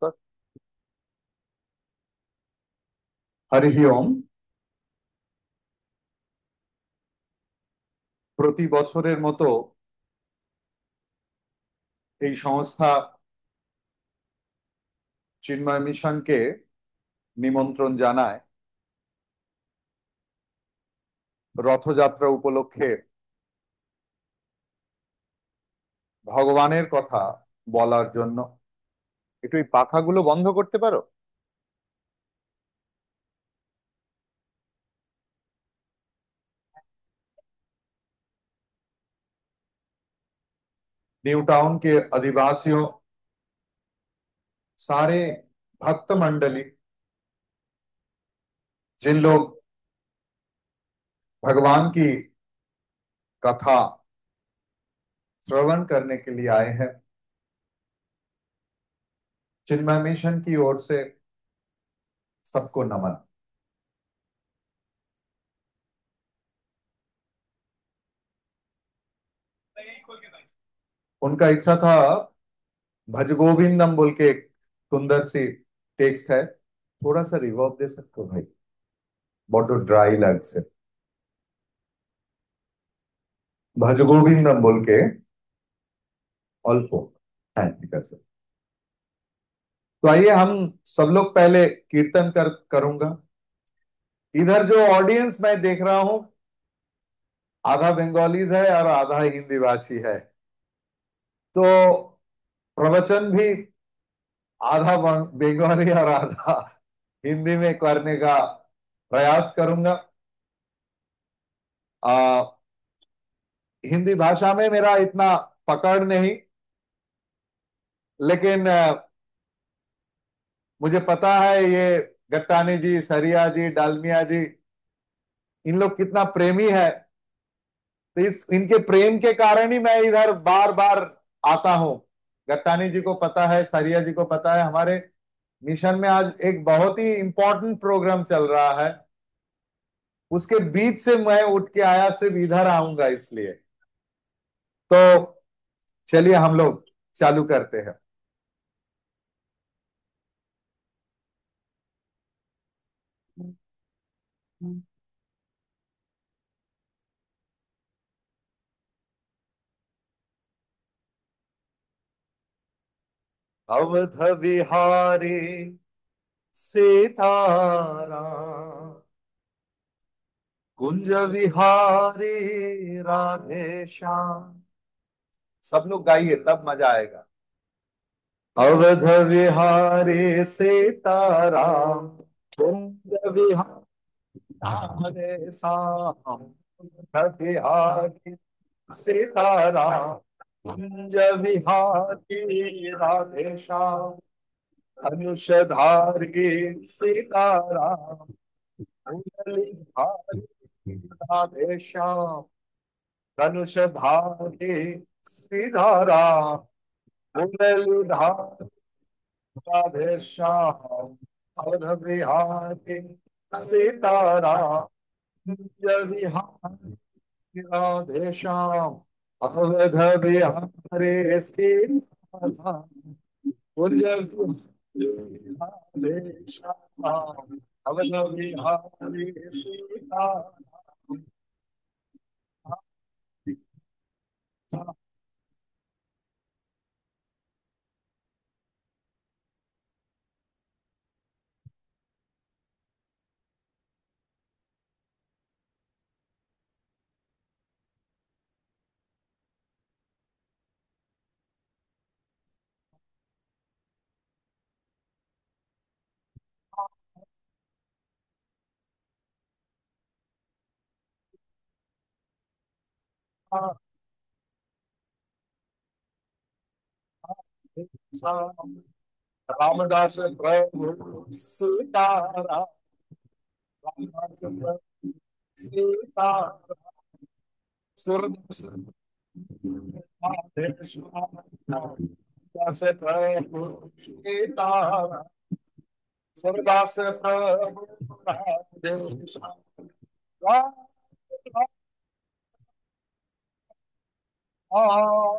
कर। হরি ওম। প্রতি বছরের মতো এই সংস্থা চিন্ময় মিশনকে নিমন্ত্রণ জানায় রথযাত্রা উপলক্ষে ভগবানের কথা বলার জন্য। একটু এই পাখাগুলো বন্ধ করতে পারো? न्यू टाउन के अधिवासियों, सारे भक्त मंडली, जिन लोग भगवान की कथा श्रवण करने के लिए आए हैं, चिन्मय मिशन की ओर से सबको नमन। उनका इच्छा था भज गोविंदम बोल के एक सुंदर सी टेक्स्ट है, थोड़ा सा रिवर्ब दे सकते हो भाई? বড্ড ড্রাই লাগছে। ভজ গোবিন্দম बोल के অল্প। হ্যাঁ, ঠিক আছে। तो आइए हम सब लोग पहले कीर्तन करूंगा। इधर जो ऑडियंस मैं देख रहा हूं, आधा बंगालीज है और आधा हिंदी भाषी है। तो प्रवचन भी आधा बंगाली और आधा हिंदी में करने का प्रयास करूंगा। आ, हिंदी भाषा में मेरा इतना पकड़ नहीं, लेकिन मुझे पता है ये गट्टानी जी, सरिया जी, डालमिया जी, इन लोग कितना प्रेमी है। तो इस इनके प्रेम के कारण ही मैं इधर बार बार आता हूं। गट्टानी जी को पता है, सरिया जी को पता है, हमारे मिशन में आज एक बहुत ही इंपॉर्टेंट प्रोग्राम चल रहा है। उसके बीच से मैं उठ के आया, सिर्फ इधर आऊंगा इसलिए। तो चलिए हम लोग चालू करते हैं। अवध विहारी सीताराम, कुंज विहारी राधे श्याम। सब लोग गाइए तब मजा आएगा। अवध विहारी सीताराम, कुंज विहारी राधे श्याम। अवध विहारी सीताराम, कुंज विहारी राधे श्याम। धनुषधारी सीताराम, कुंडली धारी राधे श्याम। धनुषधारी सीताराम, कुंडली धारी राधे श्याम। अवध विहारी सीताराम, कुंज विहारी राधे श्याम। अवध विहारी सीताराम, कुंज विहारी राधे श्याम। अवध विहारी सीताराम। रामदास प्रभु सीताराम, रामदास प्रभु सीताराम। सूरदास राधे श्याम, दास प्रभु सीताराम। सूरदास प्रभु राधे श्याम। राम राम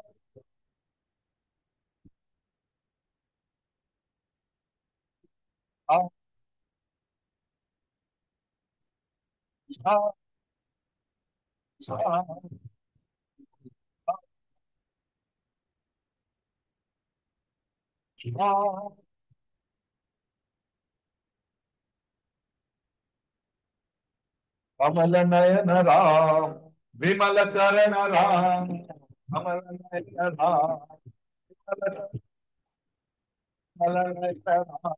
हाँ, हाँ, हाँ, हाँ। कमल नयन राम, विमल चरण राम, कमल नयन राम, कमल नयन राम,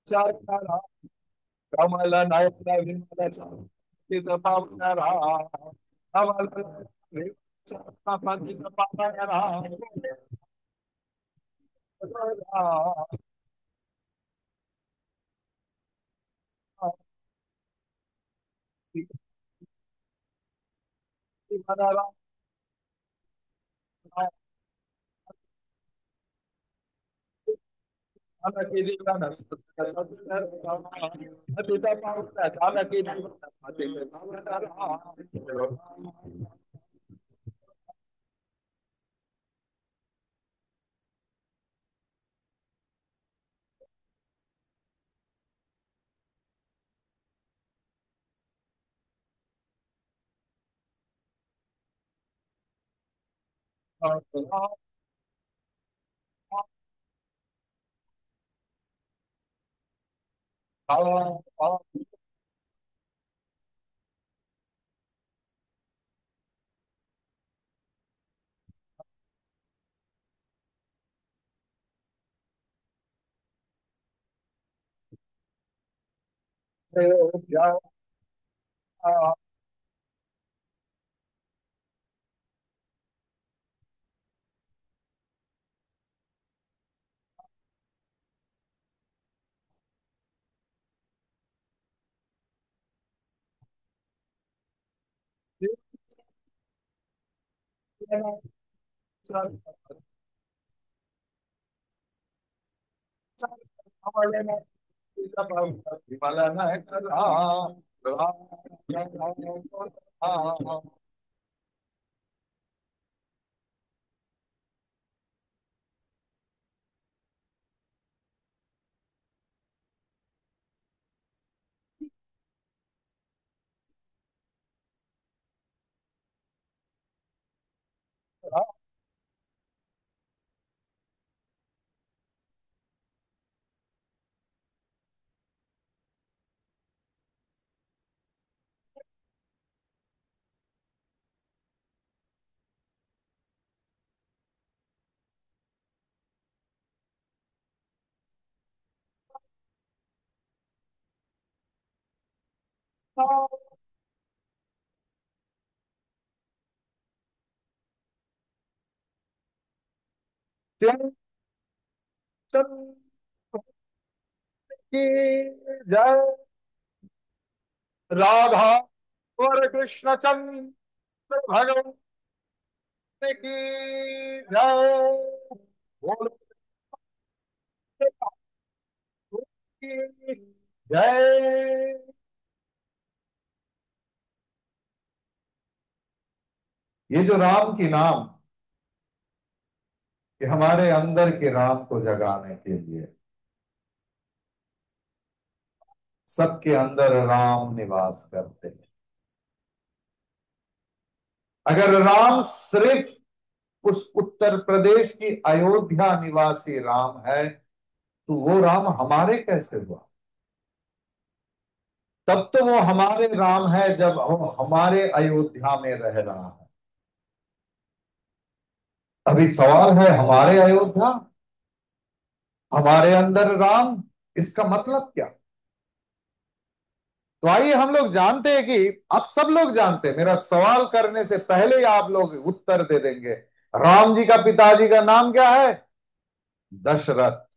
चरण राम, कमल नयन विमल चरण पवन राम, कमल नयन विमल चरण पवन राम, राम, राम, राम, जानकी जीवन सत्य सत्य राम, अतित पावन जानकी जीवन अतित पावन राम। की जय। राधा और कृष्ण चंद्र भगवान की जय। बोलो की जय। ये जो राम की नाम, कि हमारे अंदर के राम को जगाने के लिए सबके अंदर राम निवास करते हैं। अगर राम सिर्फ उस उत्तर प्रदेश की अयोध्या निवासी राम है, तो वो राम हमारे कैसे हुआ? तब तो वो हमारे राम है जब वो हमारे अयोध्या में रह रहा है। अभी सवाल है हमारे अयोध्या, हमारे अंदर राम, इसका मतलब क्या? तो आइए हम लोग जानते हैं कि आप सब लोग जानते हैं, मेरा सवाल करने से पहले ही आप लोग उत्तर दे देंगे। राम जी का पिताजी का नाम क्या है? दशरथ।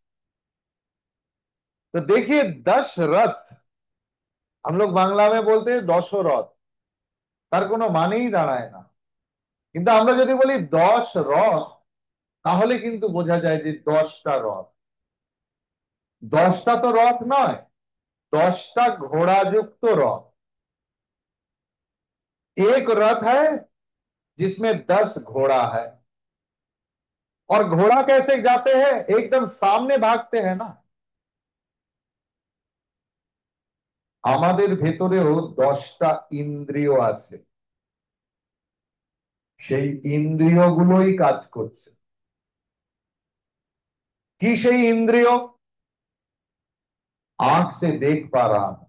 तो देखिए, दशरथ, हम लोग बांग्ला में बोलते हैं दशरथ, তার কোনো মানেই দাঁড়ায় না। কিন্তু আমরা যদি বলি 10 রথ, তাহলে কিন্তু বোঝা যায় যে 10টা রথ। 10টা তো রথ নয়, 10টা ঘोड़ा रथ। एक रथ है जिसमें 10 घोड़ा है। और घोड़ा कैसे जाते हैं? एकदम सामने भागते हैं ना। আমাদের ভেতরেও 10টা ইন্দ্রিয় আছে, সেই ইন্দ্রিয়গুলোই কাজ করছে। কি সেই ইন্দ্রিয়? आंख से देख पा रहा हूं,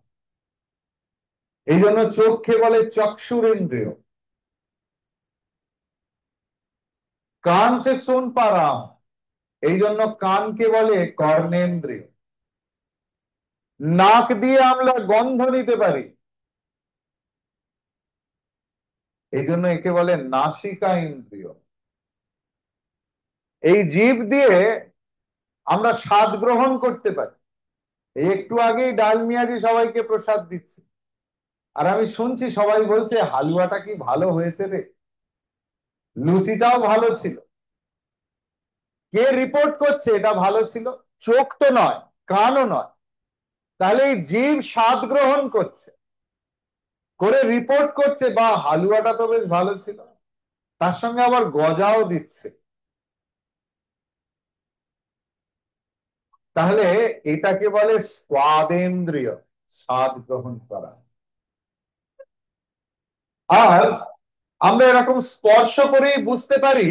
এই জন্য চোখকে বলে চক্ষুর ইন্দ্রিয়। कान से सुन पा रहा हूं, এই জন্য কানকে বলে কর্ণেন্দ্রিয়। নাক দিয়ে আমরা গন্ধ নিতে পারি, এই জন্য একে বলে নাসিকা ইন্দ্রিয়। এই জিভ দিয়ে আমরা স্বাদ গ্রহণ করতে পারি। এই একটু আগেই ডালমিয়াজি সবাইকে প্রসাদ দিচ্ছে, আর আমি শুনছি সবাই বলছে হালুয়াটা কি ভালো হয়েছে রে, লুচিটাও ভালো ছিল। কে রিপোর্ট করছে এটা ভালো ছিল? চোখ তো নয়, কানও নয়। তাহলে এই জীব স্বাদ গ্রহণ করছে, করে রিপোর্ট করছে বা হালুয়াটা তো বেশ ভালো ছিল, তার সঙ্গে আবার গজাও দিচ্ছে। তাহলে এটাকে বলে স্বাদেন্দ্রিয়, স্বাদ গ্রহণ করা। আর আমরা এরকম স্পর্শ করেই বুঝতে পারি।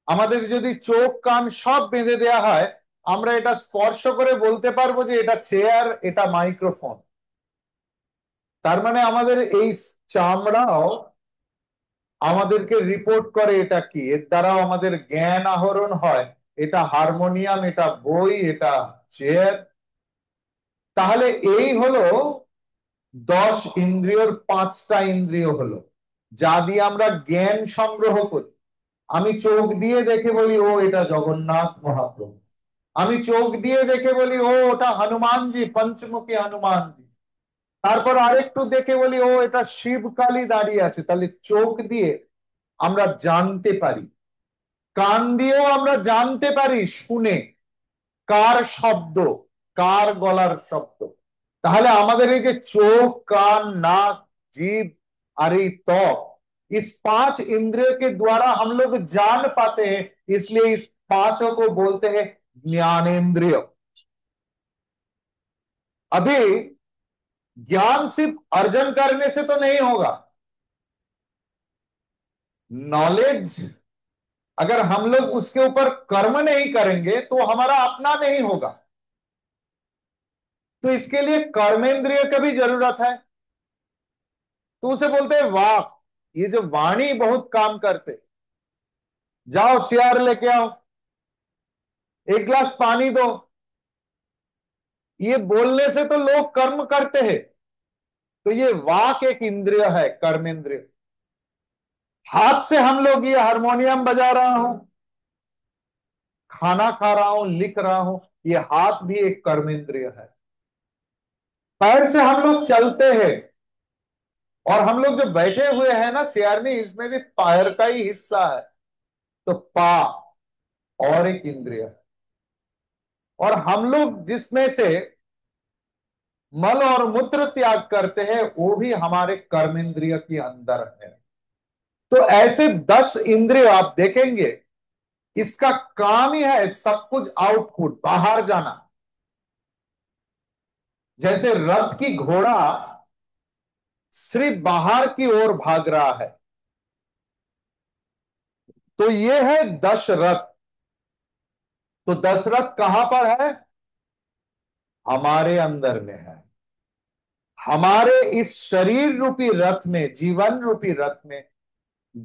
আমাদের যদি চোখ কান সব বেঁধে দেয়া হয়, আমরা এটা স্পর্শ করে বলতে পারবো যে এটা চেয়ার, এটা মাইক্রোফোন। তার মানে আমাদের এই চামড়াও আমাদেরকে রিপোর্ট করে এটা কি, এর দ্বারাও আমাদের জ্ঞান আহরণ হয়। এটা হারমোনিয়াম, এটা বই, এটা চেয়ার। তাহলে এই হলো 10 ইন্দ্রিয়র 5টা ইন্দ্রিয় হলো যা দিয়ে আমরা জ্ঞান সংগ্রহ করি। আমি চোখ দিয়ে দেখে বলি ও এটা জগন্নাথ মহাপ্রভু, আমি চোখ দিয়ে দেখে বলি ও ওটা হনুমানজি, পঞ্চমুখী হনুমানজি। তারপর আরেকটু দেখে বলি ও এটা শিবকালী দাঁড়িয়ে আছে। তাহলে চোখ দিয়ে আমরা জানতে পারি, কান দিয়েও আমরা জানতে পারি শুনে, কার শব্দ, কার গলার শব্দ। তাহলে আমাদের এই যে চোখ কাन नाक जीभ और ये त्वक, इस 5 इंद्रियों के द्वारा हम लोग जान पाते हैं, इसलिए इस पांचों को बोलते हैं ज्ञानेंद्रिय। अभी ज्ञान सिर्फ अर्जन करने से तो नहीं होगा। नॉलेज अगर हम लोग उसके ऊपर कर्म नहीं करेंगे तो हमारा अपना नहीं होगा। तो इसके लिए कर्मेंद्रिय का भी जरूरत है। तो उसे बोलते हैं वाक। ये जो वाणी बहुत काम करते, जाओ चेयर लेके आओ, एक गिलास पानी दो, ये बोलने से तो लोग कर्म करते हैं। तो ये वाक एक इंद्रिय है, कर्मेंद्रिय। हाथ से हम लोग ये हारमोनियम बजा रहा हूं, खाना खा रहा हूं, लिख रहा हूं, ये हाथ भी एक कर्मेंद्रिय है। पैर से हम लोग चलते हैं, और हम लोग जो बैठे हुए हैं ना चेयर में, इसमें भी पैर का ही हिस्सा है। तो पा और एक इंद्रिय है। और हम लोग जिसमें से मल और मूत्र त्याग करते हैं वो भी हमारे कर्मेंद्रिय के अंदर है। तो ऐसे 10 इंद्रिय आप देखेंगे, इसका काम ही है सब कुछ आउटपुट, बाहर जाना। जैसे रथ की घोड़ा सिर्फ बाहर की ओर भाग रहा है, तो ये है दशरथ। तो दशरथ कहां पर है? हमारे अंदर में है। हमारे इस शरीर रूपी रथ में, जीवन रूपी रथ में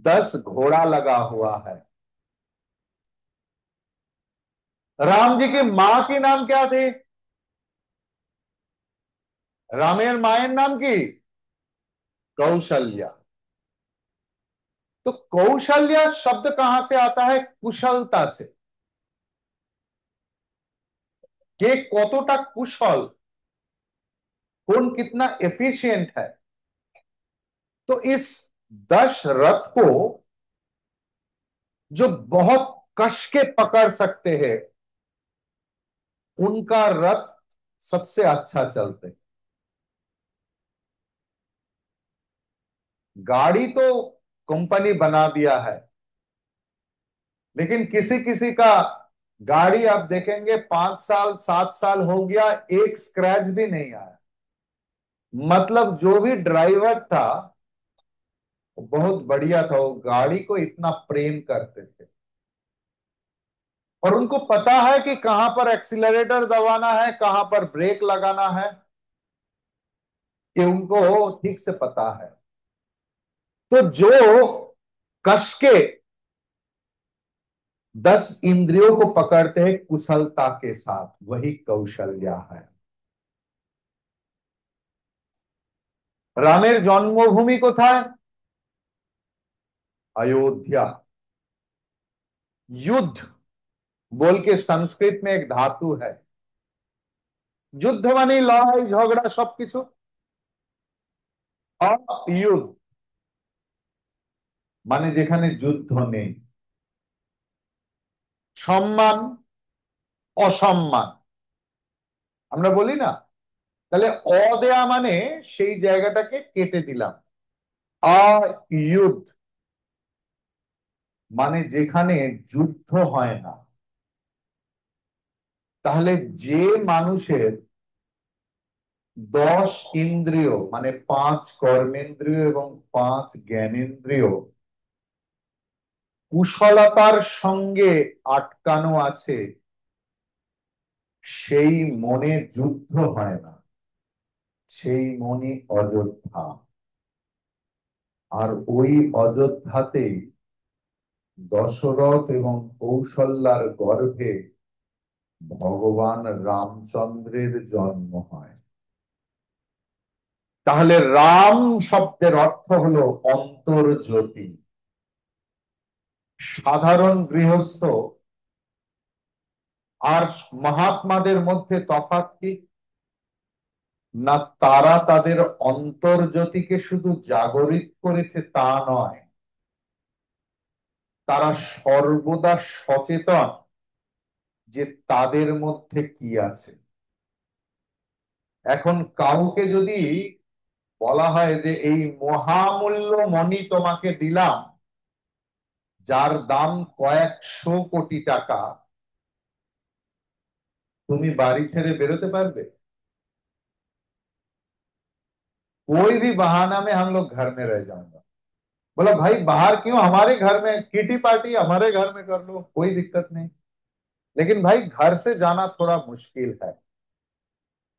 10 घोड़ा लगा हुआ है। राम जी की मां की नाम क्या थी? रामेर मायन नाम की कौशल्या। तो कौशल्या शब्द कहां से आता है? कुशलता से। के কতটা कुशल, कौन कितना एफिशिएंट है। तो इस दशरथ को जो बहुत कस के पकड़ सकते हैं, उनका रथ सबसे अच्छा चलते। गाड़ी तो कंपनी बना दिया है, लेकिन किसी किसी का गाड़ी आप देखेंगे 5 साल 7 साल हो गया, एक स्क्रैच भी नहीं आया। मतलब जो भी ड्राइवर था वो बहुत बढ़िया था, वो गाड़ी को इतना प्रेम करते थे और उनको पता है कि कहां पर एक्सीलरेटर दबाना है, कहां पर ब्रेक लगाना है, ये उनको ठीक से पता है। तो जो कस के 10 इंद्रियों को पकड़ते हैं कुशलता के साथ, वही कौशल्या है। रामेर जन्मभूमि कोথায়? अयोध्या। युद्ध बोल के संस्कृत में एक धातु है। युद्ध माने लड़ाई झगड़ा सबकिছু, और युद्ध মানে যেখানে যুদ্ধ নেই, সম্মান অসম্মান আমরা বলি না, তাহলে অ দেয়া মানে সেই জায়গাটাকে কেটে দিলাম। অযুদ্ধ মানে যেখানে যুদ্ধ হয় না। তাহলে যে মানুষের 10 ইন্দ্রিয় মানে 5 কর্মেন্দ্রিয় এবং 5 জ্ঞানেন্দ্রিয় কুশলতার সঙ্গে আটকানো আছে, সেই মনে যুদ্ধ হয় না, সেই মনই অযোধ্যা। আর ওই অযোধ্যাতেই দশরথ এবং কৌশল্যার গর্ভে ভগবান রামচন্দ্রের জন্ম হয়। তাহলে রাম শব্দের অর্থ হলো অন্তর্জ্যোতি। সাধারণ গৃহস্থ আর মহাত্মাদের মধ্যে তফাৎ কি না, তারা তাদের অন্তর্জ্যোতিকে শুধু জাগরিত করেছে তা নয়, তারা সর্বদা সচেতন যে তাদের মধ্যে কি আছে। এখন কাউকে যদি বলা হয় যে এই মহামূল্য মণি তোমাকে দিলাম, যার দাম কয়েকশো কোটি টাকা, তুমি বাড়ি ছেড়ে बेरोते পারবে? कोई भी बहाना में हम लोग घर में रह जाऊंगा। बोला भाई बाहर क्यों, हमारे घर में किटी पार्टी हमारे घर में कर लो, कोई दिक्कत नहीं। लेकिन भाई घर से जाना थोड़ा मुश्किल है,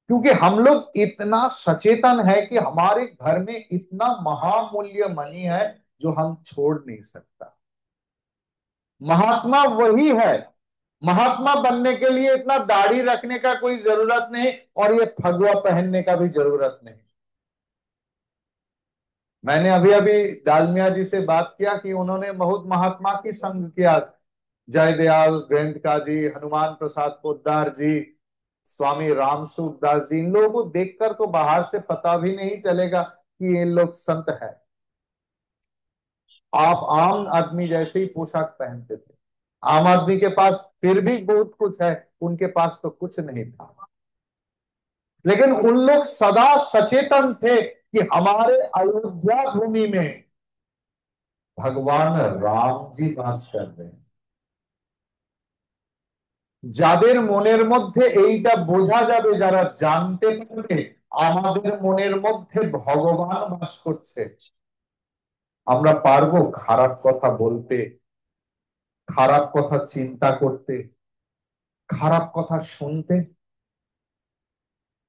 क्योंकि हम लोग इतना सचेतन है कि हमारे घर में इतना महामूल्य मनी है जो हम छोड़ नहीं सकता। महात्मा वही है, महात्मा बनने के लिए इतना दाढ़ी रखने का कोई जरूरत नहीं और ये फगुआ पहनने का भी जरूरत नहीं। मैंने अभी अभी डालमिया जी से बात किया कि उन्होंने बहुत महात्मा की संग किया, जयदयाल गोयंका जी, हनुमान प्रसाद पोद्दार जी, स्वामी रामसूख दास जी। इन लोगों को देखकर तो बाहर से पता भी नहीं चलेगा कि ये लोग संत है। आप आम आदमी जैसे ही पोशाक पहनते थे। आम आदमी के पास फिर भी बहुत कुछ है, उनके पास तो कुछ नहीं था, लेकिन उन लोग सदा सचेतन थे कि हमारे अयोध्या भूमि में भगवान राम जी वास कर रहे हैं। যাদের মনের মধ্যে এইটা বোঝা যাবে, যারা জানতে পারবে আমাদের মনের মধ্যে ভগবান বাস করছে, আমরা পারবো খারাপ কথা বলতে, খারাপ কথা চিন্তা করতে, খারাপ কথা শুনতে।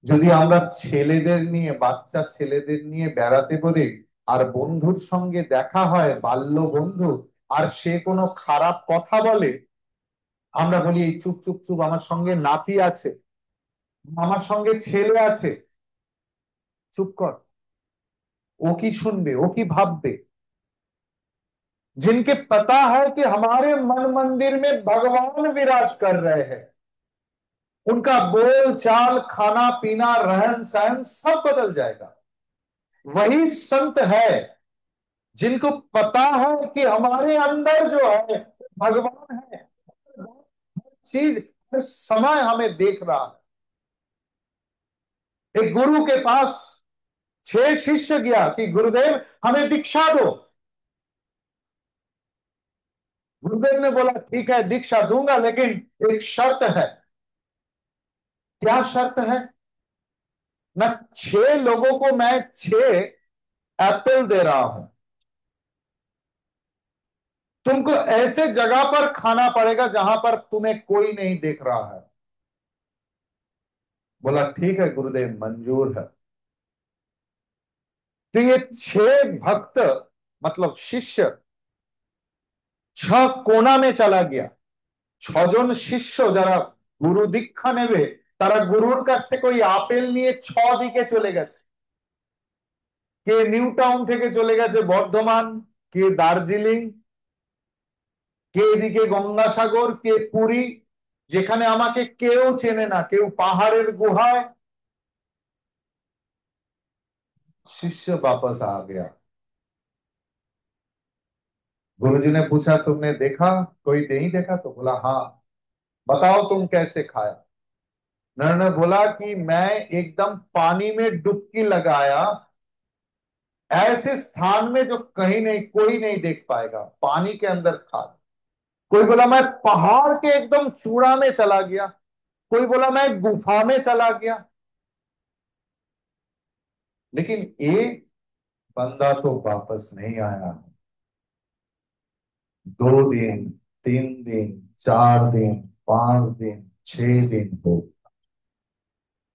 যদি আমরা ছেলেদের নিয়ে, বাচ্চা ছেলেদের নিয়ে বেড়াতে পারি আর বন্ধুর সঙ্গে দেখা হয়, বাল্য বন্ধু, আর সে কোনো খারাপ কথা বলে, আমরা বলি এই চুপ চুপ চুপ, আমার সঙ্গে নাতি আছে, আমার সঙ্গে ছেলে আছে, চুপ কর, ও কি শুনবে, ও কি ভাববে। जिनके पता है कि हमारे मन मंदिर में भगवान विराज कर रहे हैं, उनका बोल चाल खाना पीना रहन सहन सब बदल जाएगा। वही संत है जिनको पता है कि हमारे अंदर जो है भगवान है, हर चीज हर समय हमें देख रहा है। एक गुरु के पास 6 शिष्य गया कि गुरुदेव हमें दीक्षा दो। गुरुदेव ने बोला ठीक है दीक्षा दूंगा, लेकिन एक शर्त है। क्या शर्त है? मैं 6 लोगों को मैं 6 एप्पल दे रहा हूं, तुमको ऐसे जगह पर खाना पड़ेगा जहां पर तुम्हें कोई नहीं देख रहा है। बोला ठीक है गुरुदेव, मंजूर है। तो ये 6 भक्त, मतलब शिष्य, 6 कोना में चला गया। 6জন শিষ্য যারা গুরু দীক্ষা নেবে, তারা গুরুর কাছ থেকে ওই আপেল নিয়ে 6 দিকে চলে গেছে। কে নিউ টাউন থেকে চলে গেছে বর্ধমান, কে দার্জিলিং, কে এদিকে গঙ্গাসাগর, কে পুরী, যেখানে আমাকে কেউ চেনে না, কেউ পাহাড়ের गुहाয়। शिष्य वापस आ गया। गुरुजी ने पूछा तुमने देखा, कोई नहीं देखा? तो बोला हाँ। बताओ तुम कैसे खाया? उन्होंने बोला कि मैं एकदम पानी में डुबकी लगाया, ऐसे स्थान में जो कहीं नहीं, कोई नहीं देख पाएगा, पानी के अंदर खा। कोई बोला मैं पहाड़ के एकदम चूड़ा में चला गया, कोई बोला मैं गुफा में चला गया। लेकिन एक बंदा तो वापस नहीं आया। 2 दिन, 3 दिन, 4 दिन, 5 दिन, 6 दिन हो।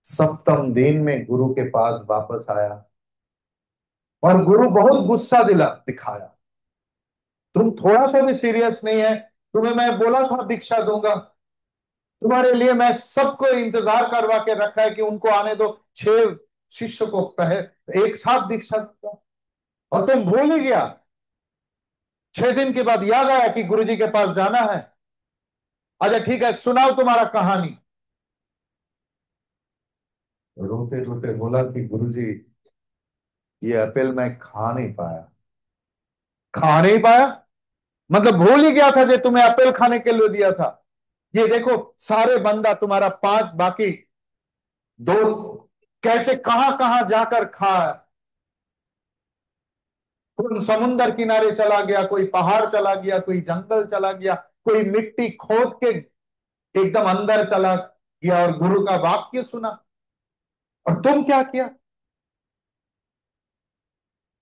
सप्तम दिन में गुरु के पास वापस आया, और गुरु बहुत गुस्सा दिखाया। तुम थोड़ा सा भी सीरियस नहीं है, तुम्हें मैं बोला था दीक्षा दूंगा, तुम्हारे लिए मैं सबको इंतजार करवा के रखा है कि उनको आने दो, 6 शिष्य को कहे एक साथ दीक्षा दूंगा, और तुम भूल ही गया। 6 दिन के बाद याद आया कि गुरुजी के पास जाना है। अच्छा ठीक है, सुनाओ तुम्हारा कहानी। रोते रोते बोला कि गुरुजी, ये एप्पल मैं खा नहीं पाया। खा नहीं पाया मतलब भूल ही गया था जो तुम्हें एप्पल खाने के लिए दिया था। ये देखो सारे बंदा तुम्हारा 5 बाकी दोस्त कैसे कहां कहां जाकर खा। कोई समुंदर किनारे चला गया, कोई पहाड़ चला गया, कोई जंगल चला गया, कोई मिट्टी खोद के एकदम अंदर चला गया और गुरु का वाक्य सुना। और तुम क्या किया?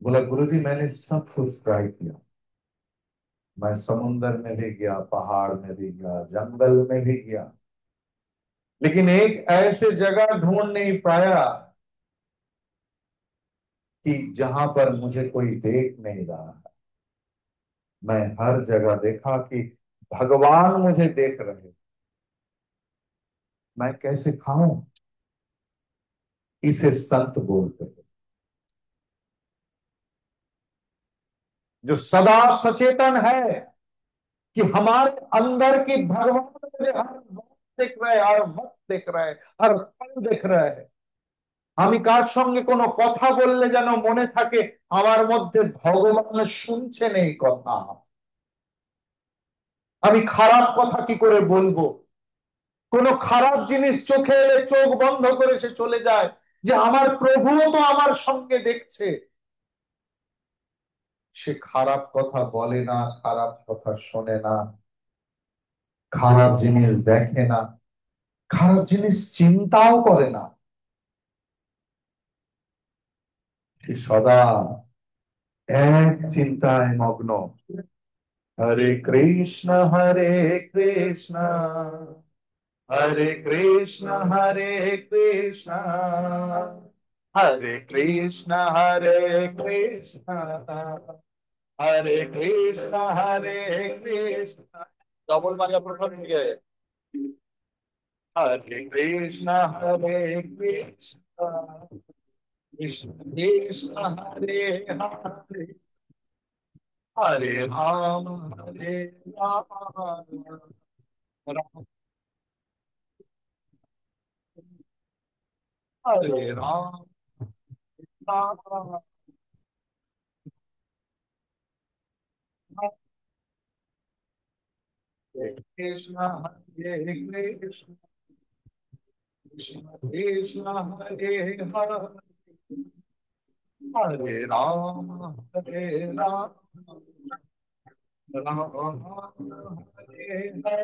बोला गुरुजी मैंने सब कुछ ट्राई किया, मैं समुंदर में भी गया, पहाड़ में भी गया, जंगल में भी गया, लेकिन एक ऐसे जगह ढूंढ नहीं पाया कि जहां पर मुझे कोई देख नहीं रहा है। मैं हर जगह देखा कि भगवान मुझे देख रहे, मैं कैसे खाऊं? इसे संत बोलते हैं, जो सदा सचेतन है कि हमारे अंदर की भगवान मुझे हर वक्त देख रहे, हर वक्त देख रहे, हर पल देख रहे है। আমি কার সঙ্গে কোনো কথা বললে যেন মনে থাকে আমার মধ্যে ভগবান শুনছেন এই কথা। আমি খারাপ কথা কি করে বলবো? কোনো খারাপ জিনিস চোখে এলে চোখ বন্ধ করে সে চলে যায়, যে আমার প্রভুও তো আমার সঙ্গে দেখছে। সে খারাপ কথা বলে না, খারাপ কথা শোনে না, খারাপ জিনিস দেখে না, খারাপ জিনিস চিন্তাও করে না। সে সদা এক চিন্তায় মগ্ন। হরে কৃষ্ণ হরে কৃষ্ণ, হরে কৃষ্ণ হরে কৃষ্ণ, হরে কৃষ্ণ হরে কৃষ্ণ, হরে কৃষ্ণ হরে কৃষ্ণ। ডবল বাজা প্রথম থেকে। হরে কৃষ্ণ হরে কৃষ্ণ, কৃষ্ণ কৃষ্ণ হরে হরে, হরে রাম হরে রাম, রাম हरे राम राम राम हरे कृष्ण हरे कृष्ण, कृष्ण कृष्ण हरे हरे, हरे राम राम राम हरे हरे।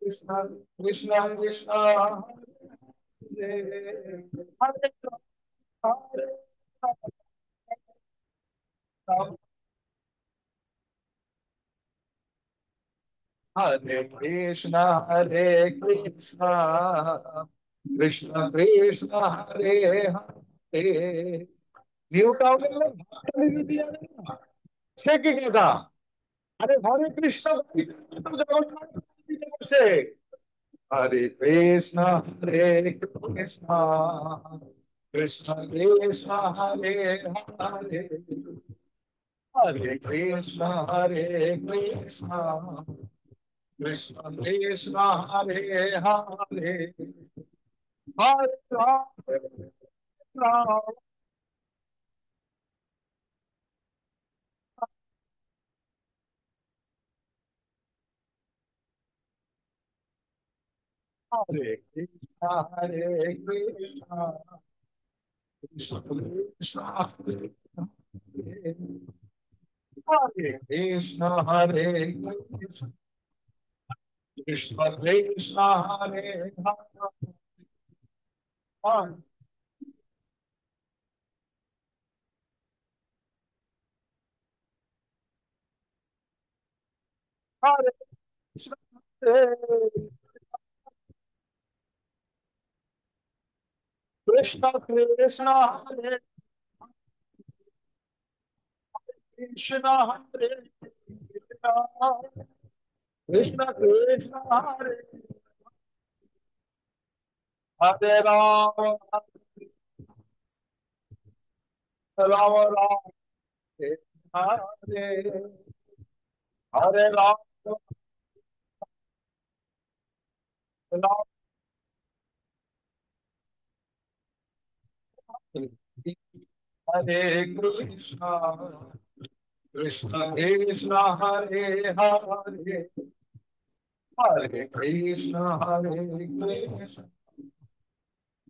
कृष्ण कृष्ण कृष्ण हरे हरे हरे राम हरे कृष्ण कृष्ण कृष्ण हरे हरे নিউটাউন দিয়ে সে কি কথা আরে হরে কৃষ্ণ জগন্নাথ বসে হরে কৃষ্ণ কৃষ্ণ কৃষ্ণ কৃষ্ণ হরে হরে हरे कृष्णा कृष्ण कृष्ण कृष्ण हरे हरे हरे राम हरे कृष्ण कृष्ण कृष्ण हरे हरे कृष्ण कृष्ण कृष्ण कृष्ण हरे हरे हरे कृष्ण कृष्ण कृष्ण हरे कृष्ण हरे कृष्ण कृष्ण कृष्ण हरे हरे राम राम राम हरे हरे राम राम हरे कृष्ण कृष्ण कृष्ण हरे हरे हरे कृष्ण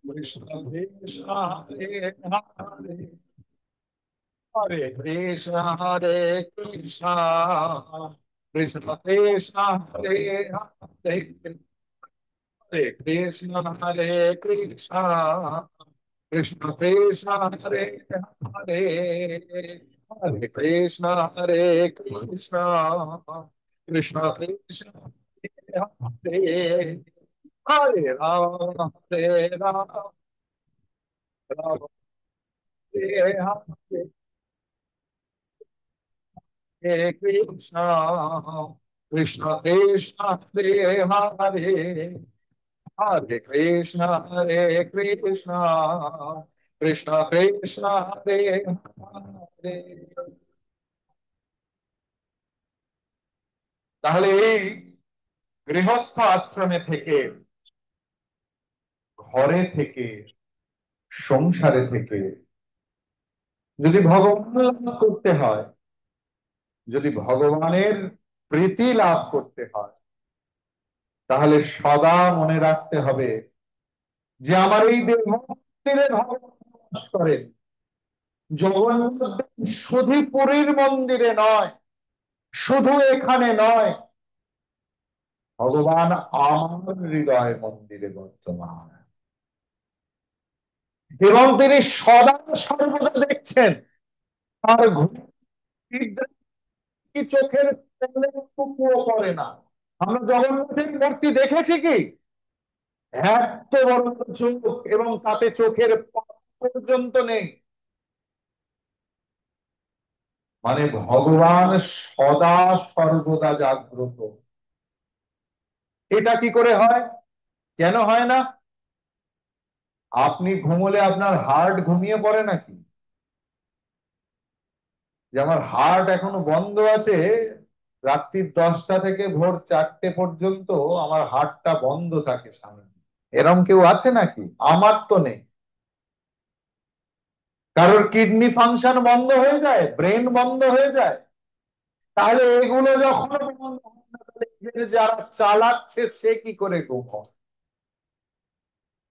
कृष्ण कृष्ण हरे हरे हरे कृष्ण कृष्ण कृष्ण हरे हरे हरे कृष्ण कृष्ण कृष्ण हरे हरे हरे कृष्ण कृष्ण कृष्ण हरे हरे राम राम हरे हरे कृष्ण कृष्ण कृष्ण हरे हरे हरे कृष्ण कृष्ण कृष्ण कृष्ण हरे हरे তাহলে এই গৃহস্থ আশ্রমে থেকে ঘরে থেকে সংসারে থেকে যদি ভগবান লাভ করতে হয়, যদি ভগবানের প্রীতি লাভ করতে হয়, তাহলে সদা মনে রাখতে হবে যে আমার এই দেহ মন্দিরে ভগবান বাস করেন। জগন্নাথ শুধু পুরীর মন্দিরে নয়, শুধু এখানে নয়, ভগবান আমার হৃদয় মন্দিরে বর্তমান এবং তিনি সদা সর্বদা দেখছেন। আর চোখের টুকুও করে না। আমরা জগন্নাথের মূর্তি দেখেছি কি এত বড় চোখ এবং তাতে চোখের পাতা পর্যন্ত নেই, মানে ভগবান সদা সর্বদা জাগ্রত। এটা কি করে হয়, কেন হয় না? আপনি ঘুমোলে আপনার হার্ট ঘুমিয়ে পড়ে নাকি? যে আমার হার্ট এখনো বন্ধ আছে, রাত্রি 10টা থেকে ভোর 4টে পর্যন্ত আমার হার্টটা বন্ধ থাকে সামনে, এরম কেউ আছে নাকি? আমার তো নেই। কারোর কিডনি ফাংশন বন্ধ হয়ে যায়, ব্রেন বন্ধ হয়ে যায়, তাহলে এগুলো যখন বন্ধ হয় না, তাহলে এদের যারা চালাচ্ছে সে কি করে ঘুমায়?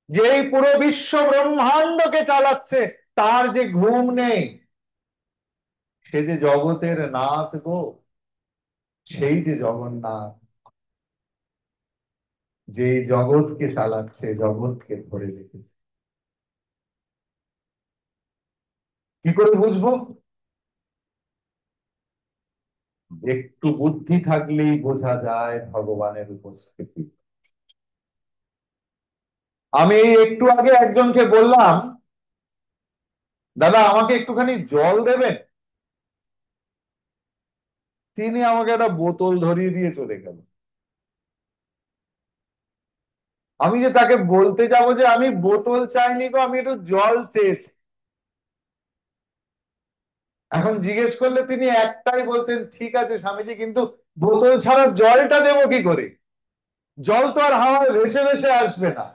যে এই পুরো বিশ্ব ব্রহ্মাণ্ডকে চালাচ্ছে তার যে ঘুম নেই, সে যে জগতের নাথ গো, সেই যে জগন্নাথ। যে এই জগৎকে চালাচ্ছে, জগৎকে ধরে রেখেছে। কি করে বুঝবো? একটু বুদ্ধি থাকলেই বোঝা যায় ভগবানের উপস্থিতি। আমি এই একটু আগে একজনকে বললাম, দাদা আমাকে একটুখানি জল দেবেন। তিনি আমাকে একটা বোতল ধরিয়ে দিয়ে চলে গেল। আমি যে তাকে বলতে যাব যে আমি বোতল চাইনি গো, আমি একটু জল চেয়েছি। এখন জিজ্ঞেস করলে তিনি একটাই বলতেন, ঠিক আছে স্বামীজি, কিন্তু বোতল ছাড়া জলটা দেবো কি করে? জল তো আর হাওয়ায় ভেসে ভেসে আসবে না।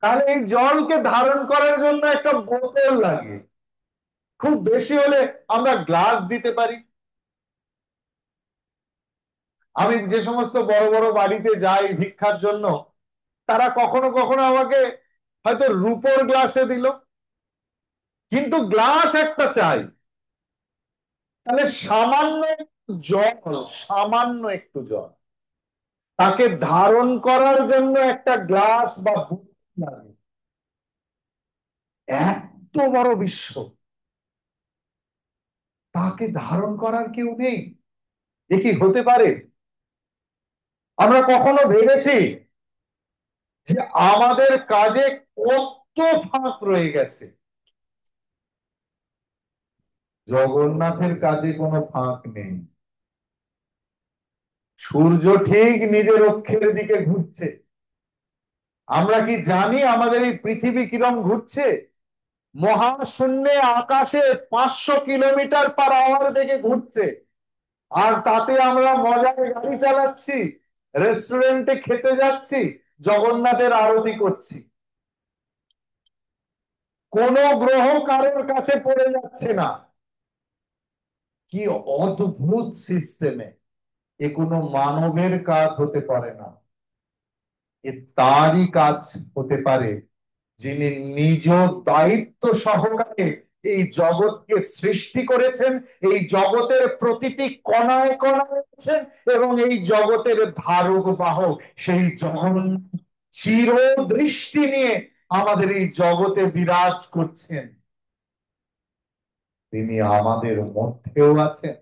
তাহলে এই জলকে ধারণ করার জন্য একটা বোতল লাগে। খুব বেশি হলে আমরা গ্লাস দিতে পারি। আমি যে সমস্ত বড় বড় বাড়িতে যাই ভিক্ষার জন্য, তারা কখনো কখনো আমাকে হয়তো রূপোর গ্লাসে দিল, কিন্তু গ্লাস একটা চাই। তাহলে সামান্য একটু জল, সামান্য একটু জল, তাকে ধারণ করার জন্য একটা গ্লাস বা বোতল লাগে। এত বড় বিশ্ব, তাকে ধারণ করার কেউ নেই? এ কি হতে পারে? আমরা কখনো ভেবেছি যে আমাদের কাজে কত ফাঁক রয়ে গেছে? জগন্নাথের কাজে কোনো ফাঁক নেই। সূর্য ঠিক নিজের অক্ষের দিকে ঘুরছে। আমরা কি জানি আমাদের এই পৃথিবী কিরম ঘুরছে? মহাশূন্যে আকাশে 500 কিলোমিটার/আওয়ার বেগে ঘুরছে। আর তাতে আমরা মজায় গাড়ি চালাচ্ছি, রেস্টুরেন্টে খেতে যাচ্ছি, জগন্নাথের আরতি করছি। কোন গ্রহ কারোর কাছে পড়ে যাচ্ছে না। কি অদ্ভুত সিস্টেমে! এ কোনো মানবের কাজ হতে পারে না। এ তারই কাজ হতে পারে, যিনি নিজ দায়িত্ব সহকারে এই জগৎকে সৃষ্টি করেছেন, এই জগতের প্রতিটি কণায় কণায় আছেন, এবং এই জগতের ধারক বাহক সেই জগন্নাথ চির দৃষ্টি নিয়ে আমাদের এই জগতে বিরাজ করছেন। তিনি আমাদের মধ্যেও আছেন,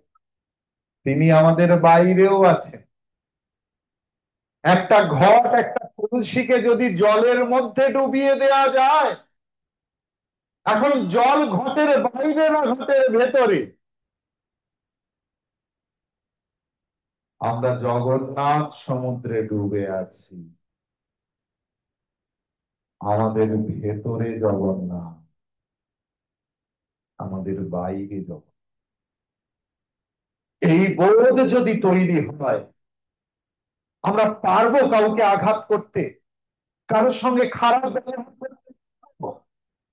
তিনি আমাদের বাইরেও আছেন। একটা ঘট, একটা কলসিকে যদি জলের মধ্যে ডুবিয়ে দেওয়া যায়, এখন জল ঘটের বাইরে না ঘটের ভেতরে? আমরা জগন্নাথ সমুদ্রে ডুবে আছি, আমাদের ভেতরে জগন্নাথ, আমাদের বাইরে জগন্নাথ। এই বোধ যদি তৈরি হয়, আমরা পারবো কাউকে আঘাত করতে, কারোর সঙ্গে খারাপ ব্যবহার করতে পারবো?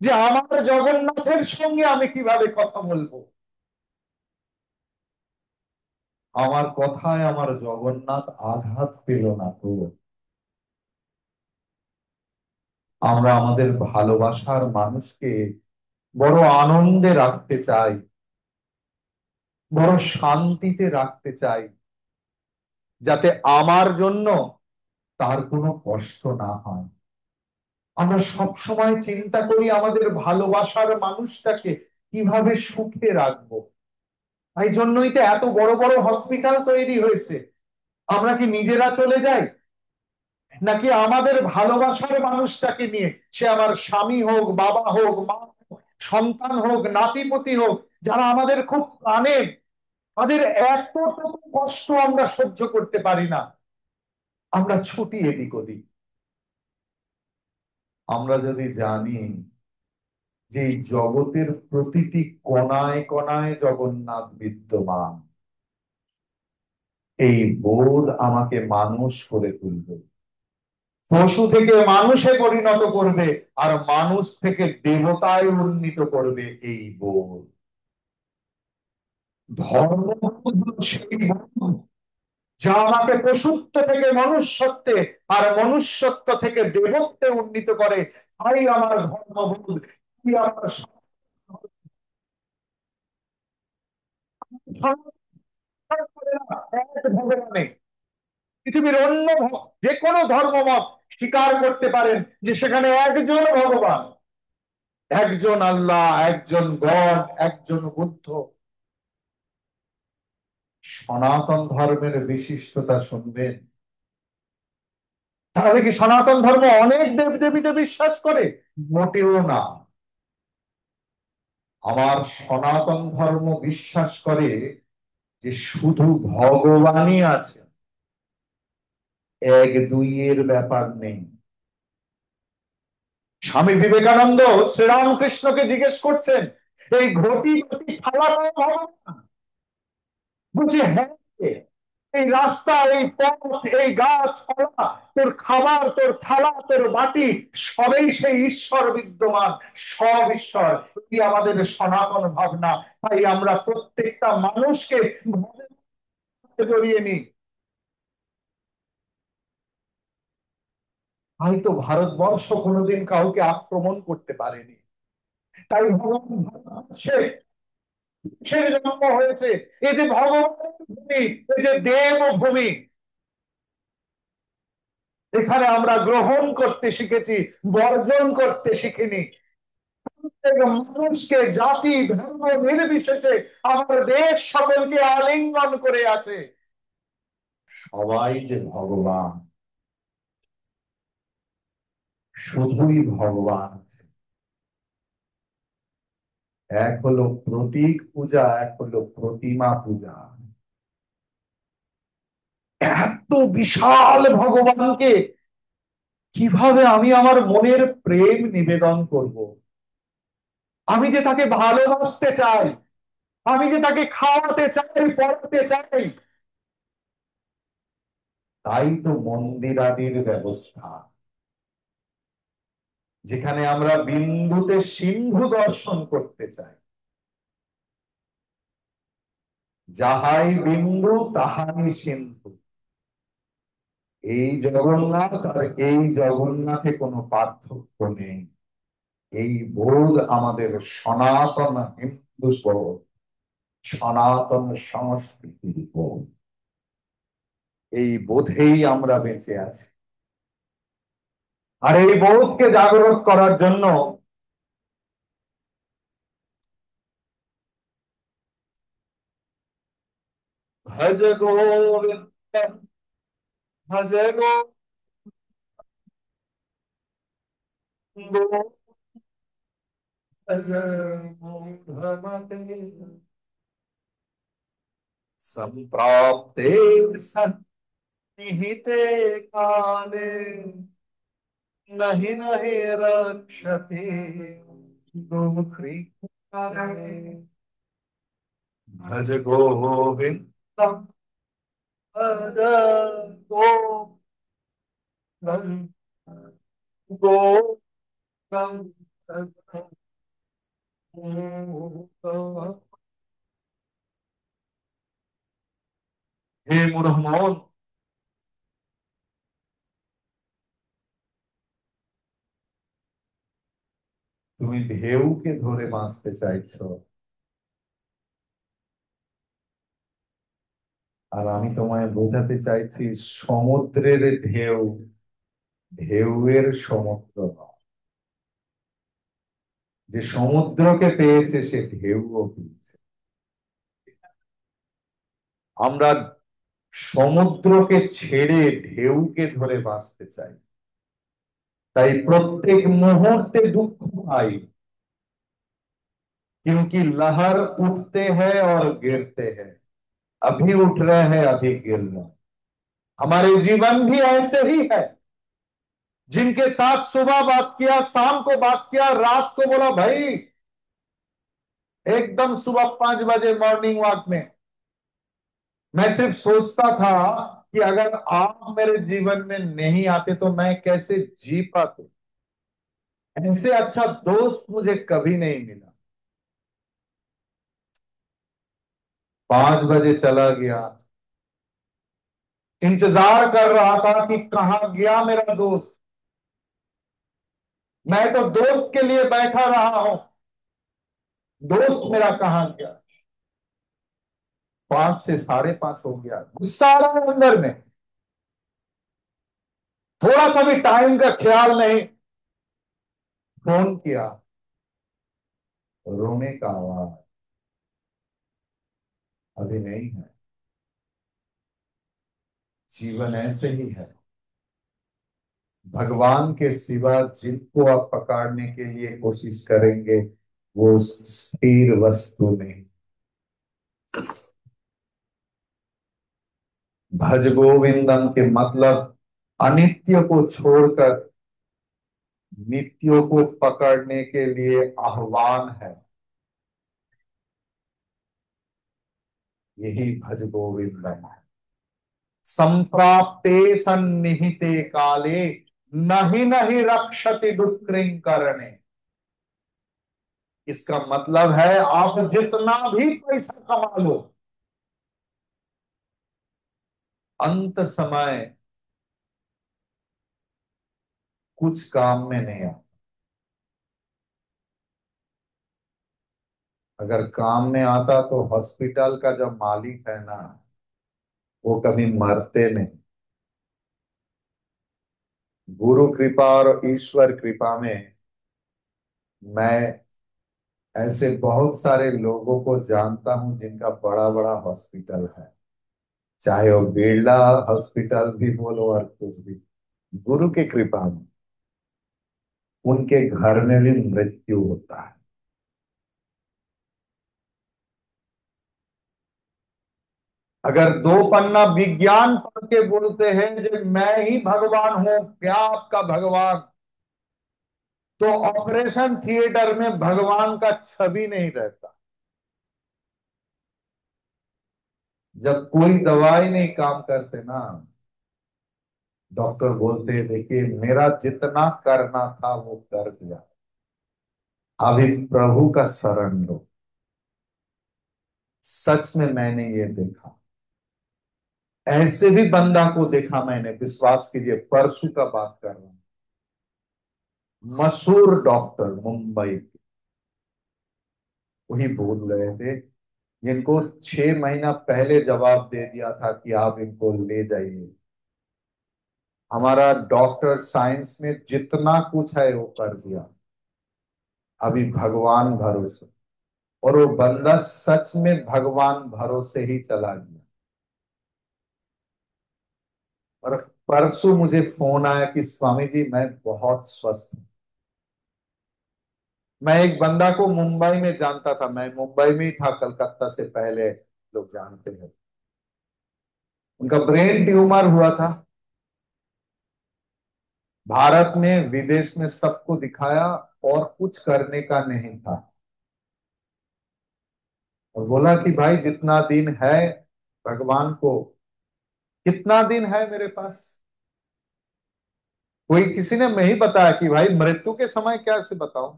যে আমার জগন্নাথের সঙ্গে আমি কিভাবে কথা বলবো? আমার কথায় আমার জগন্নাথ আঘাত পেল না তো? আমরা আমাদের ভালোবাসার মানুষকে বড় আনন্দে রাখতে চাই, বড় শান্তিতে রাখতে চাই, যাতে আমার জন্য তার কোনো কষ্ট না হয়। আমরা সব সময় চিন্তা করি আমাদের ভালোবাসার মানুষটাকে কিভাবে সুখে রাখবো। এই জন্যই তো এত বড় বড় হসপিটাল তৈরি হয়েছে। আমরা কি নিজেরা চলে যাই, নাকি আমাদের ভালোবাসার মানুষটাকে নিয়ে, সে আমার স্বামী হোক, বাবা হোক, মা হোক, সন্তান হোক, নাতিপতি হোক, যারা আমাদের খুব প্রাণের, তাদের এতটুকু কষ্ট আমরা সহ্য করতে পারি না, আমরা ছুটি এদিক ওদিক। আমরা যদি জানি যে এই জগতের প্রতিটি কোণায় কোণায় জগন্নাথ বিদ্যমান, এই বোধ আমাকে মানুষ করে তুলবে, পশু থেকে মানুষে পরিণত করবে, আর মানুষ থেকে দেবতায় উন্নীত করবে। এই বোধ, ধর্ম সেই বোধ যা আমাকে পশুত্ব থেকে মনুষ্যত্বে, আর মনুষ্যত্ব থেকে দেবত্বে উন্নীত করে। তাই আমার ধর্মবোধ, তাই আমার সংস্কার করে না এক ভগবানে। পৃথিবীর অন্য যে কোনো ধর্মমত স্বীকার করতে পারেন যে সেখানে একজন ভগবান, একজন আল্লাহ, একজন গড, একজন বুদ্ধ। সনাতন ধর্মের বিশিষ্টতা শুনবেন। তাহলে কি সনাতন ধর্ম অনেক দেব দেবীতে বিশ্বাস করে? মোটেও না। আমার সনাতন ধর্ম বিশ্বাস করে যে শুধু ভগবানই আছে, এক দুইয়ের ব্যাপার নেই। স্বামী বিবেকানন্দ শ্রীরামকৃষ্ণকে জিজ্ঞেস করছেন, এই ঘটি ঘটি থালাটাও ভগবান? বলছে হ্যাঁ, এই রাস্তা, এই পথ, এই গাছপালা, তোর খাবার, তোর থালা, তোর বাটি, সবই সেই ঈশ্বর বিদ্যমান, সব ঈশ্বর। এটি আমাদের সনাতন ভাবনা। তাই আমরা প্রত্যেকটা মানুষকে জড়িয়ে নিই। হয়তো ভারতবর্ষ কোনোদিন কাউকে আক্রমণ করতে পারেনি, তাই ভগবান ভারতবর্ষে জন্ম হয়েছে। এই যে ভগবানের ভূমি, এই যে দেবভূমি, এখানে আমরা গ্রহণ করতে শিখেছি, বর্জন করতে শিখিনি। মানুষকে জাতি ধর্ম নির্বিশেষে আমার দেশ সকলকে আলিঙ্গন করে আছে। সবাই যে ভগবান, শুধুই ভগবান। এক হলো প্রতীক পূজা, এক হলো প্রতিমা পূজা। এত বিশাল ভগবানকে কিভাবে আমি আমার মনের প্রেম নিবেদন করব? আমি যে তাকে ভালোবাসতে চাই, আমি যে তাকে খাওয়াতে চাই, পড়াতে চাই, তাই তো মন্দিরাদির ব্যবস্থা, যেখানে আমরা বিন্দুতে সিন্ধু দর্শন করতে চাই। যাহাই বিন্দু তাহাই সিন্ধু। এই জগন্নাথ আর এই জগন্নাথে কোনো পার্থক্য নেই। এই বোধ আমাদের সনাতন হিন্দু বোধ, সনাতন সংস্কৃতির বোধ। এই বোধেই আমরা বেঁচে আছি। আর এই বোধকে জাগ্রত করার জন্য ভজ গোবিন্দ, ভজ গোবিন্দ, ভজ মূঢ়মতে संप्राप्ते सन्निहिते काले नहीं नहीं रक्षते दुःखिकारे। भज गोविंदम, भज गोविंदम, गोविंदम। হে মুরহমন, তুমি ঢেউকে ধরে বাঁচতে চাইছো, আর আমি তোমায় বোঝাতে চাইছি সমুদ্রের ঢেউ ঢেউয়ের সমুদ্র নয়। যে সমুদ্রকে পেয়েছে সে ঢেউও পেয়েছে। আমরা সমুদ্রকে ছেড়ে ঢেউকে ধরে বাঁচতে চাই, তাই প্রত্যেক মুহূর্তে দুঃখ পাই। क्योंकि लहर उठते हैं और गिरते हैं, अभी उठ रहे हैं अभी गिर रहे हैं। हमारे जीवन भी ऐसे ही है। जिनके साथ सुबह बात किया, शाम को बात किया, रात को बोला भाई एकदम सुबह 5 बजे मॉर्निंग वॉक में, मैं सिर्फ सोचता था कि अगर आप मेरे जीवन में नहीं आते तो मैं कैसे जी पाता। ऐसे अच्छा दोस्त मुझे कभी नहीं मिला। 5 बजे चला गया, इंतजार कर रहा था कि कहां गया मेरा दोस्त। मैं तो दोस्त के लिए बैठा रहा हूं, दोस्त मेरा कहां गया। 5 से 5:30 हो गया, गुस्सा आ रहा है अंदर में। थोड़ा सा भी टाइम का ख्याल नहीं। फोन किया, रोने का आवाज अभी नहीं है। जीवन ऐसे ही है। भगवान के सिवा जिनको आप पकड़ने के लिए कोशिश करेंगे वो स्थिर वस्तु नहीं। भज गोविंदम के मतलब अनित्य को छोड़कर नित्यों को पकड़ने के लिए आह्वान है। यही भज गोविंदम है। संप्राप्ते सन्निहिते काले नहीं नहीं रक्षति डुक्रिं करणे। इसका मतलब है आप जितना भी पैसा कमा लो, अंत समय कुछ काम में नहीं आता। अगर काम में आता तो हॉस्पिटल का जो मालिक है ना, वो कभी मरते नहीं। गुरु कृपा और ईश्वर कृपा में मैं ऐसे बहुत सारे लोगों को जानता हूं जिनका बड़ा बड़ा हॉस्पिटल है, चाहे वो बिरला हॉस्पिटल भी बोलो और कुछ भी। गुरु की कृपा में उनके घर में भी मृत्यु होता है। अगर दो पन्ना विज्ञान पढ़ के बोलते हैं कि मैं ही भगवान हूं, क्या आपका भगवान, तो ऑपरेशन थिएटर में भगवान का छवि नहीं रहता। जब कोई दवाई नहीं काम करते ना, डॉक्टर बोलते हैं देखिए मेरा जितना करना था वो कर दिया, अभी प्रभु का शरण लो। सच में मैंने ये देखा, ऐसे भी बंदा को देखा मैंने, विश्वास कीजिए, परसों का बात कर रहा हूं। मशहूर डॉक्टर मुंबई के, वही बोल रहे थे जिनको 6 महीना पहले जवाब दे दिया था कि आप इनको ले जाइए। हमारा डॉक्टर साइंस में जितना कुछ है वो कर दिया, अभी भगवान भरोसे। और वो बंदा सच में भगवान भरोसे ही चला गया। और परसों मुझे फोन आया कि स्वामी जी मैं बहुत स्वस्थ हूं। मैं एक बंदा को मुंबई में जानता था, मैं मुंबई में ही था कलकत्ता से पहले, लोग जानते हैं। उनका ब्रेन ट्यूमर हुआ था। भारत में विदेश में सबको दिखाया और कुछ करने का नहीं था। और बोला कि भाई जितना दिन है, भगवान को, कितना दिन है मेरे पास, कोई किसी ने नहीं बताया कि भाई मृत्यु के समय कैसे बताऊं।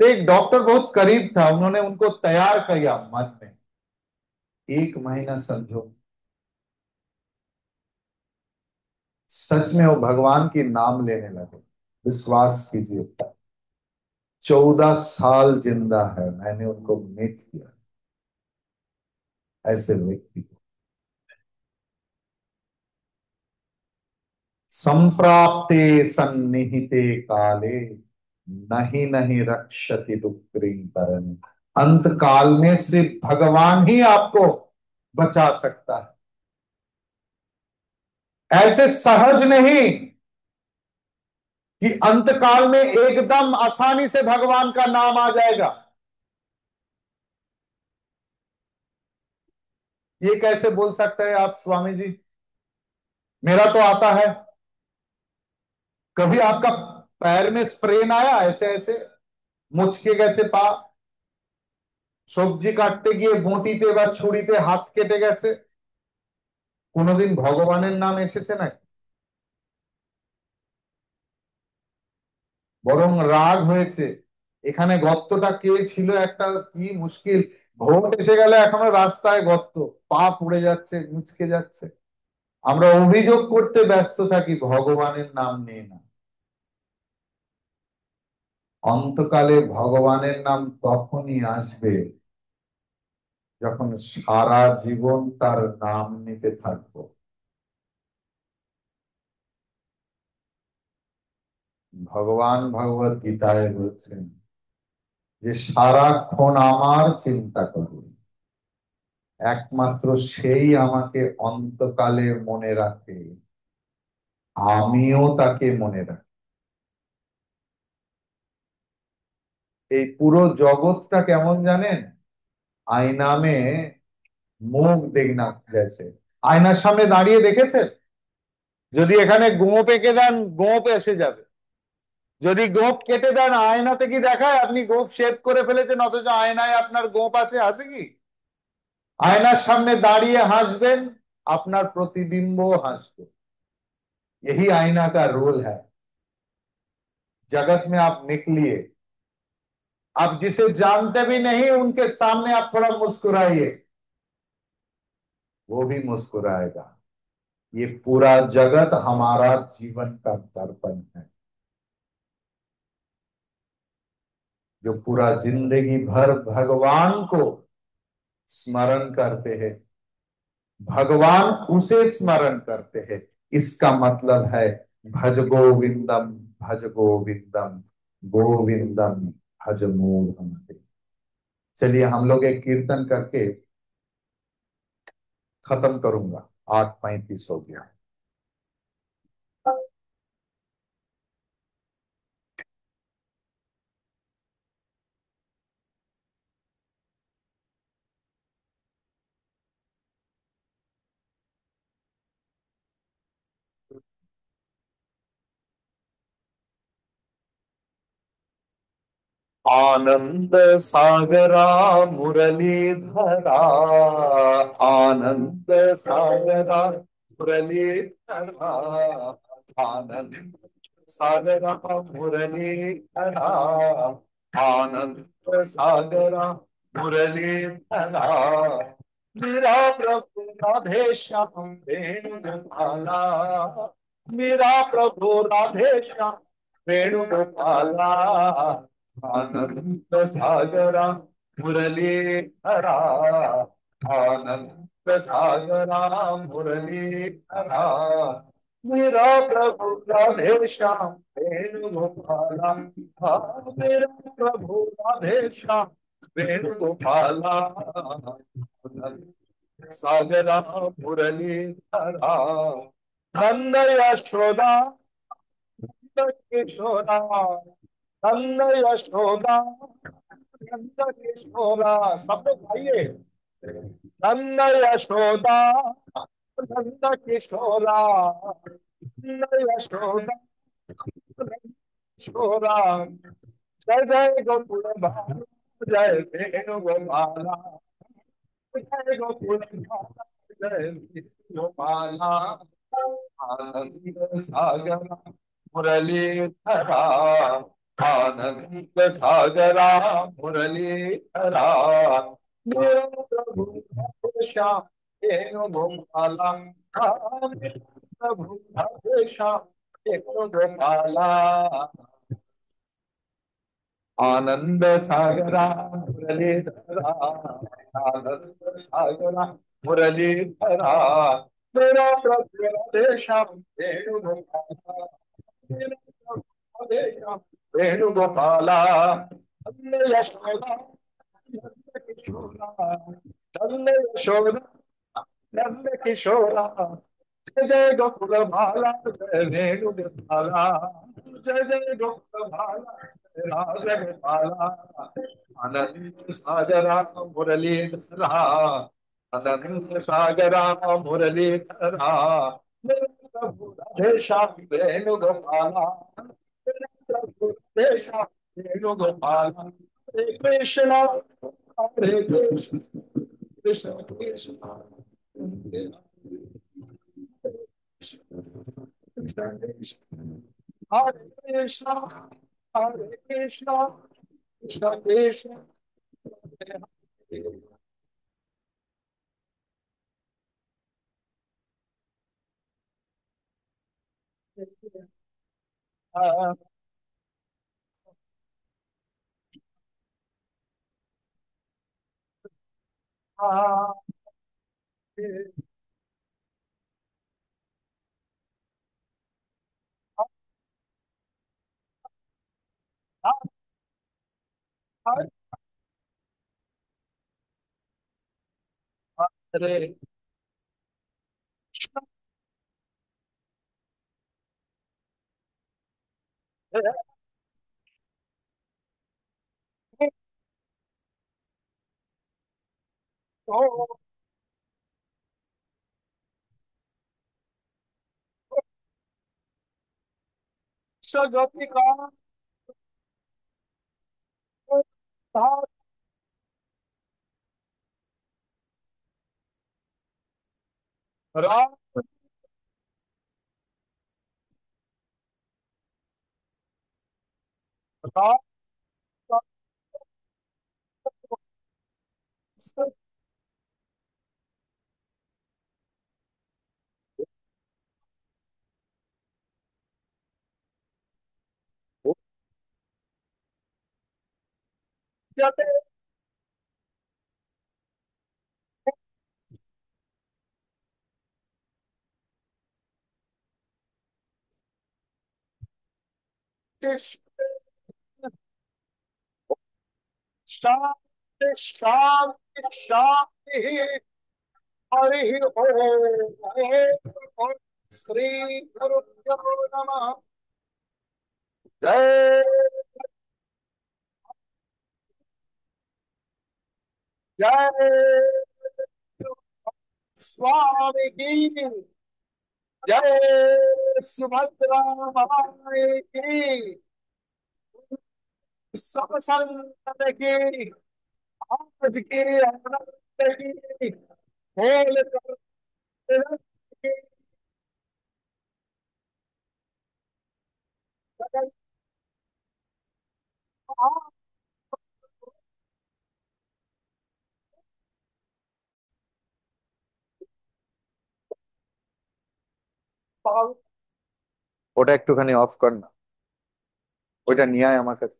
तो एक डॉक्टर बहुत करीब था, उन्होंने उनको तैयार किया मन में। 1 महीना समझो, सच में वो भगवान की नाम लेने लगे। विश्वास कीजिए, 14 साल जिंदा है। मैंने उनको मीट किया, ऐसे व्यक्ति को। संप्राप्ते सन्निहिते काले नहीं नहीं रक्षति डुक्रिं करन। अंत काल में सिर्फ भगवान ही आपको बचा सकता है। ऐसे सहज नहीं कि अंत काल में एकदम आसानी से भगवान का नाम आ जाएगा। ये कैसे बोल सकते हैं आप स्वामी जी, मेरा तो आता है। कभी आपका पैर में स्प्रेन आया ऐसे ऐसे मुचके গেছে পা, সবজি কাটতে গিয়ে বটিতে বা ছুরিতে হাত কেটে গেছে, কোনোদিন ভগবানের নাম এসেছে নাকি? বরং রাগ হয়েছে, এখানে গর্তটা কে ছিল, একটা কি মুশকিল, ভোট এসে গেলে এখনো রাস্তায় গর্ত, পা পুড়ে যাচ্ছে, মুচকে যাচ্ছে। আমরা অভিযোগ করতে ব্যস্ত থাকি, ভগবানের নাম নেই না। অন্তকালে ভগবানের নাম তখনই আসবে যখন সারা জীবন তার নাম নিতে থাকবো। ভগবান ভগবত গীতায় বলছেন যে সারাক্ষণ আমার চিন্তা করে, একমাত্র সেই আমাকে অন্তকালে মনে রাখে, আমিও তাকে মনে রাখি। এই পুরো জগৎটা কেমন জানেন? আয়না মে মুখ দেখনা জैसे। আয়নার সামনে দাঁড়িয়ে দেখেছেন? যদি এখানে গোঁপ এঁকে দেন, গোঁপ এসে যাবে। যদি গোঁপ কেটে দেন, আয়নাতে কি দেখায় আপনি গোঁপ শেভ করে ফেলেছেন, অথচ আয়নায় আপনার গোঁপ আছে? আছে কি? আয়নার সামনে দাঁড়িয়ে হাসবেন, আপনার প্রতিबिंब হাসবে। यही आईना का रोल है। जगत में आप निकलिए, आप जिसे जानते भी नहीं उनके सामने आप थोड़ा मुस्कुराइए, वो भी मुस्कुराएगा। ये पूरा जगत हमारा जीवन का दर्पण है। जो पूरा जिंदगी भर भगवान को स्मरण करते हैं, भगवान उसे स्मरण करते हैं, इसका मतलब है भज गोविंदम, भज गोविंदम, गोविंदम भज मूढ़मते। चलिए हम लोग एक कीर्तन करके खत्म करूंगा। 8:35 हो गया। आनंद सागरा मुरलीधरा, आनंद सागरा मुरलीधरा, आनंद सागरा मुरलीधरा, आनंद सागरा मुरलीधरा। मेरा प्रभु राधे श्याम वेणुगोपाला, मेरा प्रभु राधे श्याम वेणुगोपाला, आनंद सागरा मुरलीधरा, आनंद सागरा मुरलीधरा। मेरा प्रभु राधे श्याम वेणुगोपाला, मेरा प्रभु राधे श्याम वेणुगोपाला, सागरा मुरलीधरा। नंद यशोदा किशोरा, नंद यशोदा, नंद किशोरा, सब लोग गाइए। नंद यशोदा, नंद किशोरा, नंद यशोदा, नंद किशोरा। जय जय गोकुल बाला, जय वेणु गोपाला, जय गोकुल बाला, जय वेणु गोपाला। आनंद सागर मुरलीधरा, आनंद सागरा मुरलीधरा। मेरा प्रभु राधे श्याम वेणुगोपाला, मेरा प्रभु राधे श्याम वेणुगोपाला। आनंद सागरा मुरलीधरा, आनंद सागरा मुरलीधरा। मेरा प्रभु राधे श्याम वेणुगोपाला, मेरा प्रभु राधे श्याम वेणुगोपाला। नंद यशोदा, नंद किशोरा, नंद यशोदा, नंद किशोरा। जय जय गोकुल बाला, जय वेणुगोपाला, जय जय गोकुल बाला, जय राजा गोपाला। आनंद सागरा मुरलीधरा, आनंद सागरा मुरलीधरा। मेरे प्रभु राधे श्याम वेणुगोपाला, मेरे प्रभु राधे श्याम वेणुगोपाला। हरे कृष्णा, हरे कृष्ण, कृष्ण कृष्ण, हरे कृष्णा, हरे कृष्णा, कृष्ण कृष्ण, हरे हरे। हरे ज्योति का राम राम शांति शांति शांति। हरि ओम। श्री गुरुभ्यो नमः। जय जय स्वामी की जय। सुभद्रा माई की सब संतन की आज की आनंद की खेल करते ওটা একটুখানি অফ কর না, ওইটা নিয়ে আয় আমার কাছে।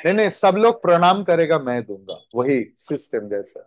नहीं नहीं, सब लोग प्रणाम करेगा, मैं दूंगा वही सिस्टम जैसा।